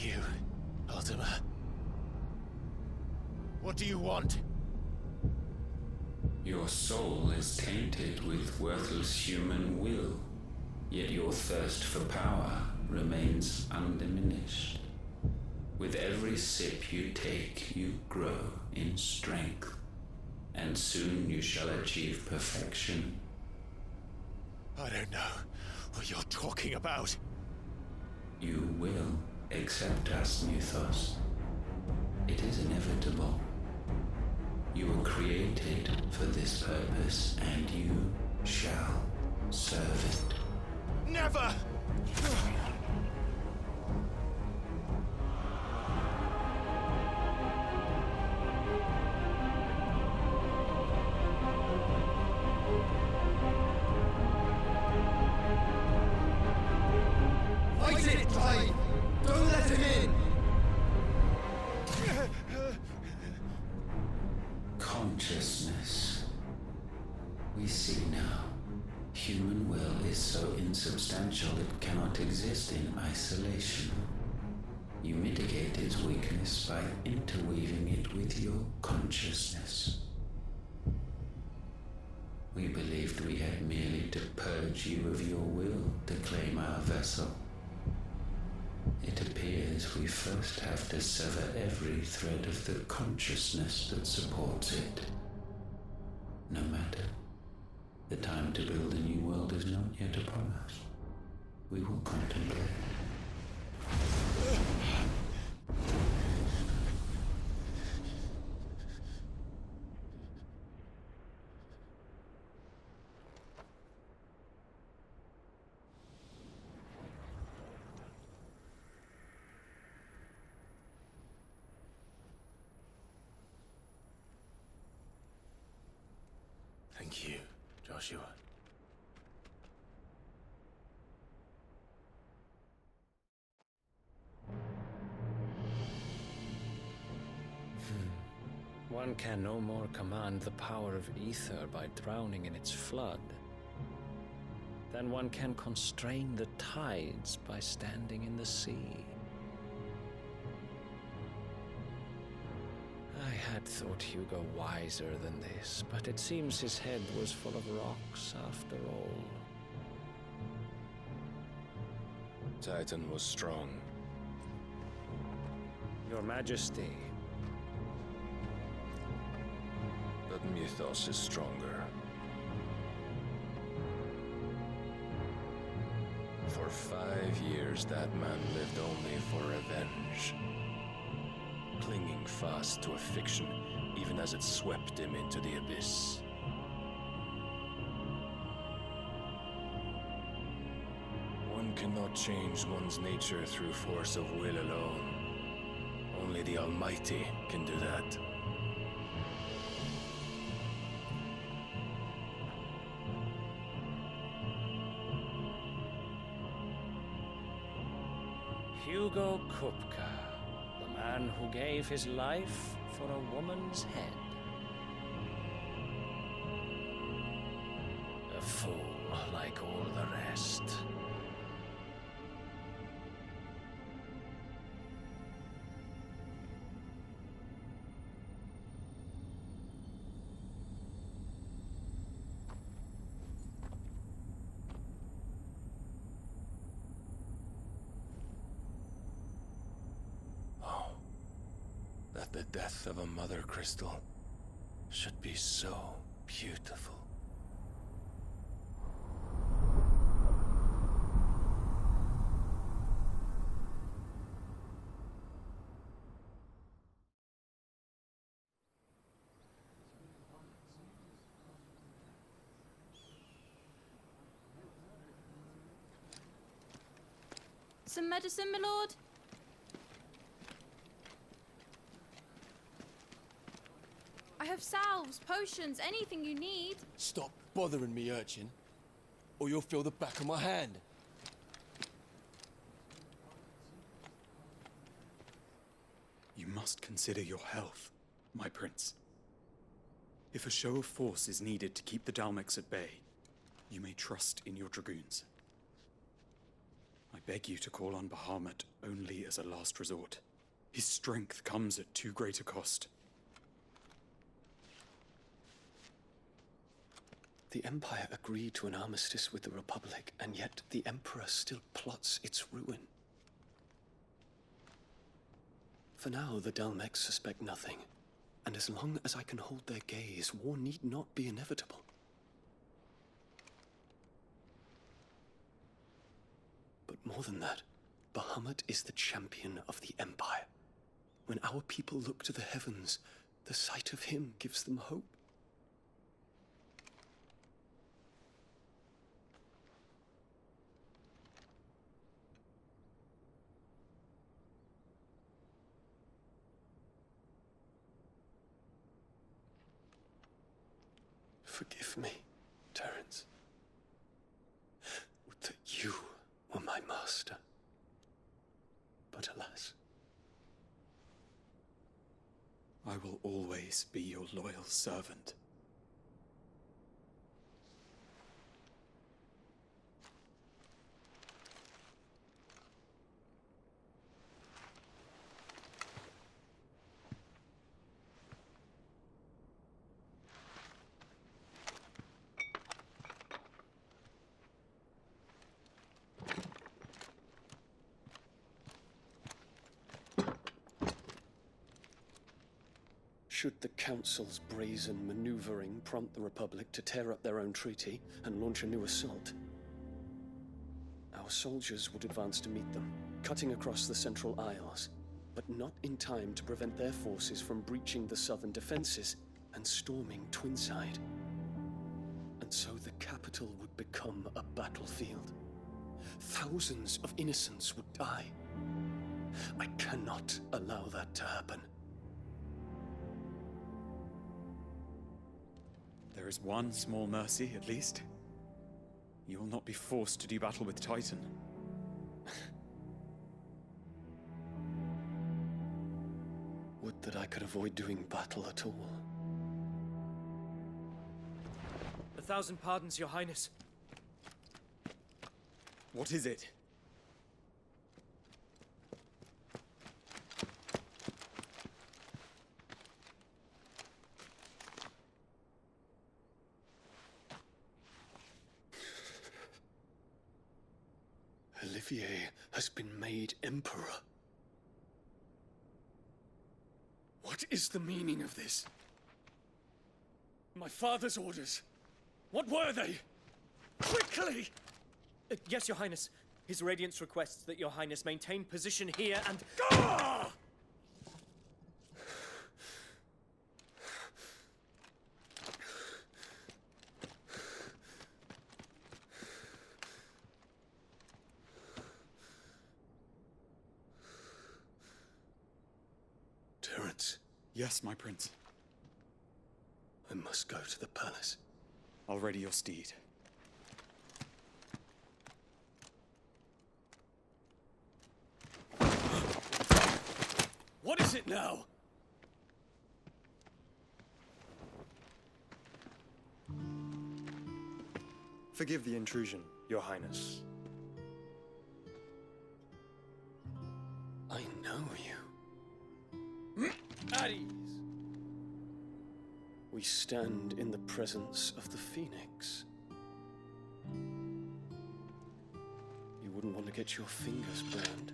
You, Ultima. What do you want? Your soul is tainted with worthless human will, yet your thirst for power remains undiminished. With every sip you take, you grow in strength, and soon you shall achieve perfection. I don't know what you're talking about. You will accept us, Mythos. It is inevitable. You were created for this purpose, and you shall serve it. Never! Fight it, Clive! Don't let him in! Consciousness. We see now. Human will is so insubstantial it cannot exist in isolation. You mitigate its weakness by interweaving it with your consciousness. We believed we had merely to purge you of your will to claim our vessel. It appears we first have to sever every thread of the consciousness that supports it. No matter. The time to build a new world is not yet upon us. We will contemplate. Thank you, Joshua. One can no more command the power of ether by drowning in its flood than one can constrain the tides by standing in the sea. I had thought Hugo wiser than this, but it seems his head was full of rocks after all. Titan was strong. Your Majesty. But Mythos is stronger. For 5 years, that man lived only for revenge. Clinging fast to a fiction, even as it swept him into the abyss. One cannot change one's nature through force of will alone. Only the Almighty can do that. Hugo Kupka, the man who gave his life for a woman's head. A fool like all the rest. That the death of a mother crystal should be so beautiful. Some medicine, my lord? I have salves, potions, anything you need. Stop bothering me, urchin, or you'll feel the back of my hand. You must consider your health, my prince. If a show of force is needed to keep the Dalmex at bay, you may trust in your dragoons. I beg you to call on Bahamut only as a last resort. His strength comes at too great a cost. The Empire agreed to an armistice with the Republic, and yet the Emperor still plots its ruin. For now, the Dalmex suspect nothing, and as long as I can hold their gaze, war need not be inevitable. But more than that, Bahamut is the champion of the Empire. When our people look to the heavens, the sight of him gives them hope. Forgive me, Terence. Would that you were my master. But alas. I will always be your loyal servant. Should the Council's brazen maneuvering prompt the Republic to tear up their own treaty and launch a new assault, our soldiers would advance to meet them, cutting across the Central Isles, but not in time to prevent their forces from breaching the southern defenses and storming Twinside. And so the capital would become a battlefield. Thousands of innocents would die. I cannot allow that to happen. There is one small mercy, at least. You will not be forced to do battle with Titan. Would that I could avoid doing battle at all. 1,000 pardons, Your Highness. What is it? Olivier has been made Emperor. What is the meaning of this? My father's orders. What were they? Quickly! Yes, Your Highness. His Radiance requests that Your Highness maintain position here and... Ah! Terence. Yes, my prince. I must go to the palace. I'll ready your steed. What is it now? Forgive the intrusion, Your Highness. I know you. At ease. We stand in the presence of the Phoenix. You wouldn't want to get your fingers burned.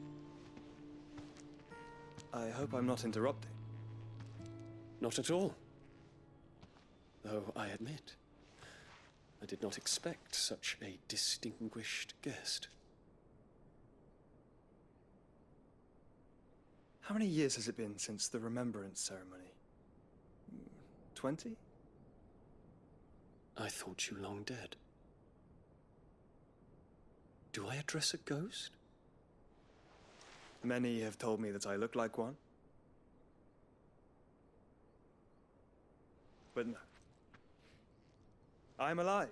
I hope I'm not interrupting. Not at all. Though I admit, I did not expect such a distinguished guest. How many years has it been since the Remembrance Ceremony? 20? I thought you long dead. Do I address a ghost? Many have told me that I look like one. But no. I'm alive.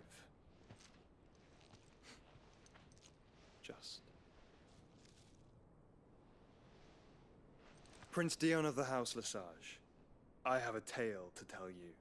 Just. Prince Dion of the House Lesage, I have a tale to tell you.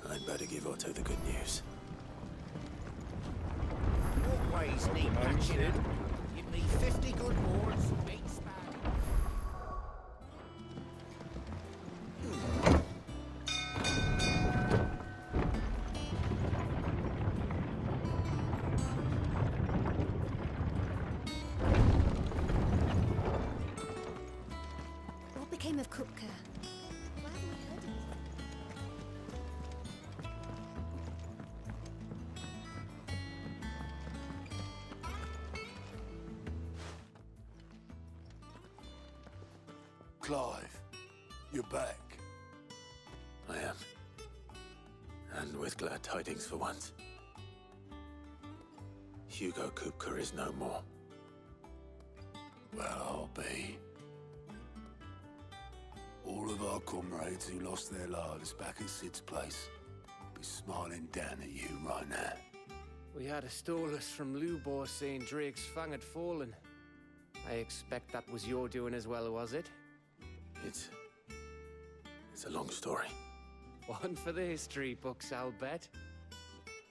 I'd better give Otto the good news. Always need patching up. Give me 50 good wards, big span. What became of Kupka? Why haven't we heard of it? Clive, you're back. I am. And with glad tidings for once. Hugo Kupka is no more. Well, I'll be. All of our comrades who lost their lives back at Sid's place be smiling down at you right now. We had a stolus from Lubor saying Drake's fang had fallen. I expect that was your doing as well, was it? It's a long story. One for the history books, I'll bet.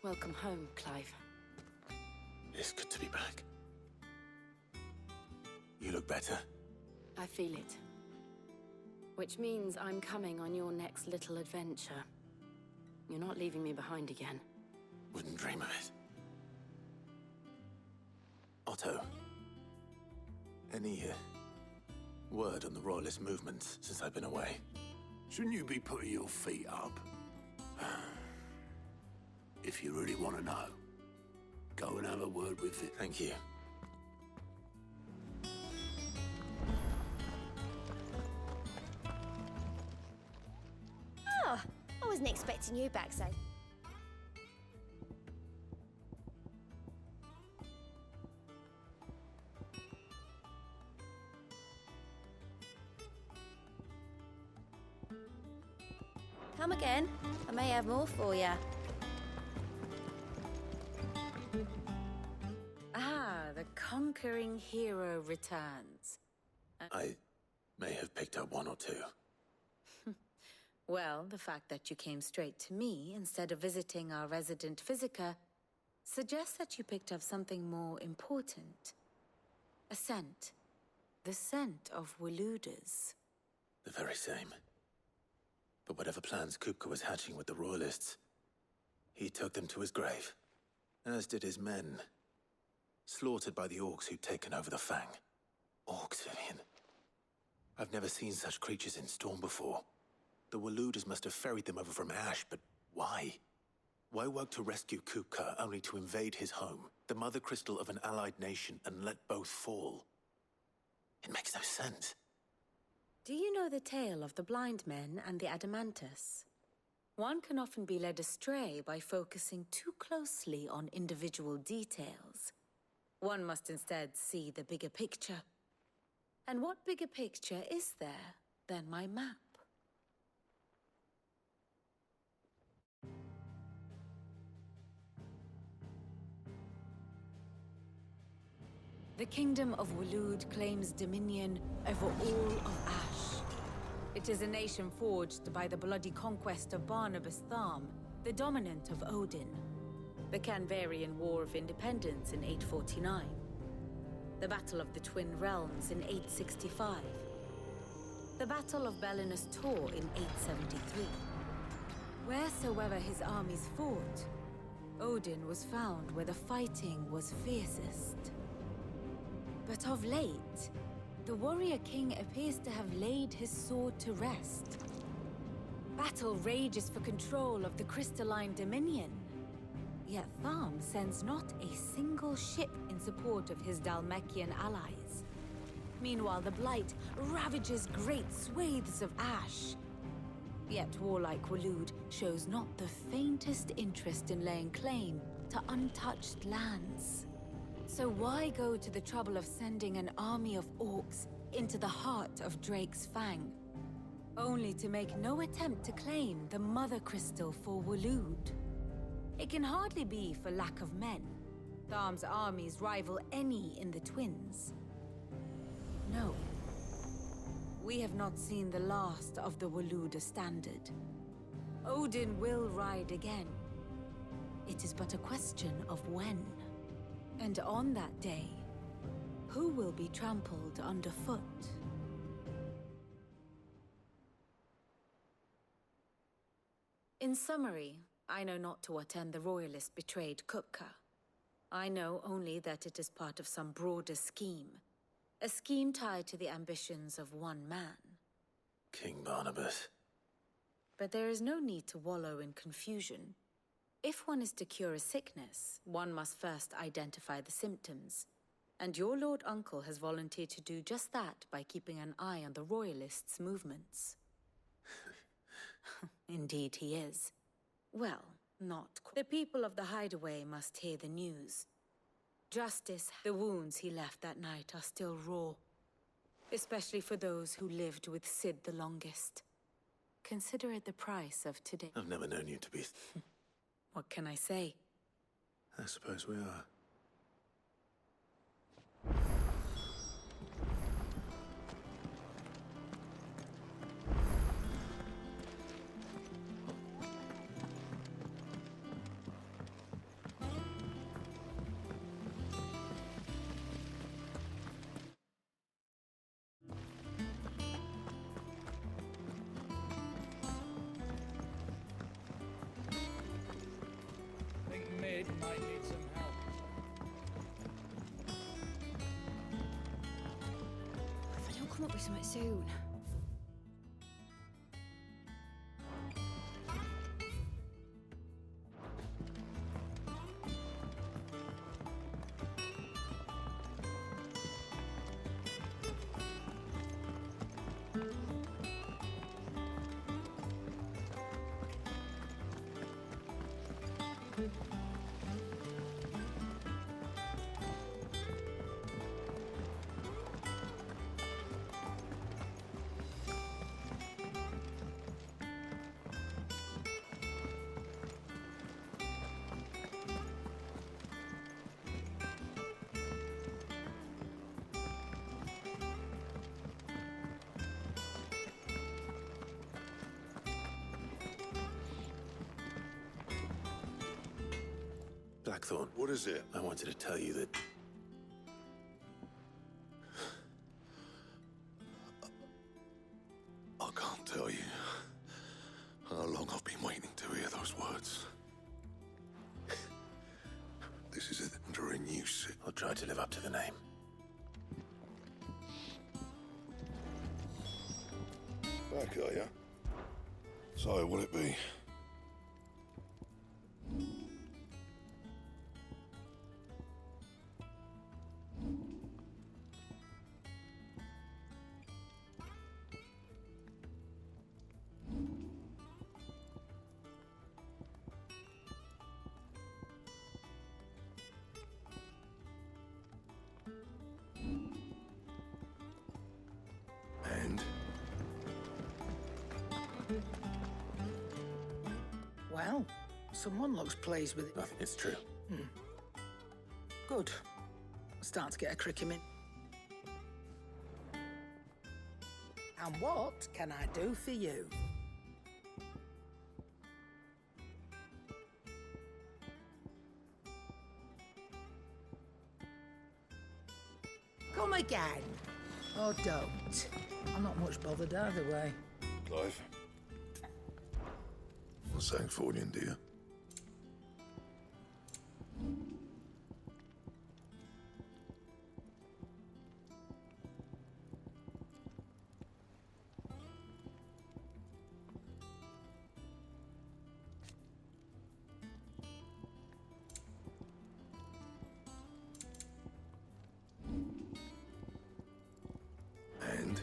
Welcome home, Clive. It's good to be back. You look better. I feel it. Which means I'm coming on your next little adventure. You're not leaving me behind again. Wouldn't dream of it. Otto, any word on the Royalist movements since I've been away? Shouldn't you be putting your feet up? If you really want to know, go and have a word with it. Thank you. Oh, I wasn't expecting you back so. Come again. I may have more for you. Ah, the conquering hero returns. I may have picked up one or two. Well, the fact that you came straight to me instead of visiting our resident Physica suggests that you picked up something more important. A scent. The scent of Waludas. The very same. But whatever plans Kupka was hatching with the Royalists, he took them to his grave, as did his men, slaughtered by the orcs who'd taken over the Fang. Orcs, Vivian. I've never seen such creatures in Storm before. The Waludas must have ferried them over from Ash, but why? Why work to rescue Kupka only to invade his home, the mother crystal of an allied nation, and let both fall? It makes no sense. Do you know the tale of the blind men and the Adamantus? One can often be led astray by focusing too closely on individual details. One must instead see the bigger picture. And what bigger picture is there than my map? The Kingdom of Walud claims dominion over all of Ash. It is a nation forged by the bloody conquest of Barnabas Tharm, the dominant of Odin. The Canvarian War of Independence in 849. The Battle of the Twin Realms in 865. The Battle of Belinus Tor in 873. Wheresoever his armies fought, Odin was found where the fighting was fiercest. But of late, the warrior king appears to have laid his sword to rest. Battle rages for control of the crystalline dominion. Yet Tharm sends not a single ship in support of his Dalmekian allies. Meanwhile, the Blight ravages great swathes of Ash. Yet warlike Walud shows not the faintest interest in laying claim to untouched lands. So why go to the trouble of sending an army of orcs into the heart of Drake's Fang, only to make no attempt to claim the Mother Crystal for Walud? It can hardly be for lack of men. Tharm's armies rival any in the Twins. No. we have not seen the last of the Waluda standard. Odin will ride again. It is but a question of when. And on that day, who will be trampled underfoot? In summary, I know not to what end the Royalists betrayed Kupka. I know only that it is part of some broader scheme. A scheme tied to the ambitions of one man. King Barnabas. But there is no need to wallow in confusion. If one is to cure a sickness, one must first identify the symptoms. And your Lord Uncle has volunteered to do just that by keeping an eye on the Royalists' movements. Indeed he is. Well, not quite. The people of the Hideaway must hear the news. Justice, the wounds he left that night are still raw. Especially for those who lived with Sid the longest. Consider it the price of today. I've never known you to be... What can I say? I suppose we are. Might need some help. If I don't come up with something soon. Blackthorn. What is it? I wanted to tell you that... I can't tell you how long I've been waiting to hear those words. This is an enduring use. I'll try to live up to the name. Back, are ya? So, will it be? Well, someone looks pleased with it. I think it's true. Good. Start to get a cricket in. And what can I do for you? Come again. Or don't. I'm not much bothered either way. Clive? What's Sangfordian, dear? And?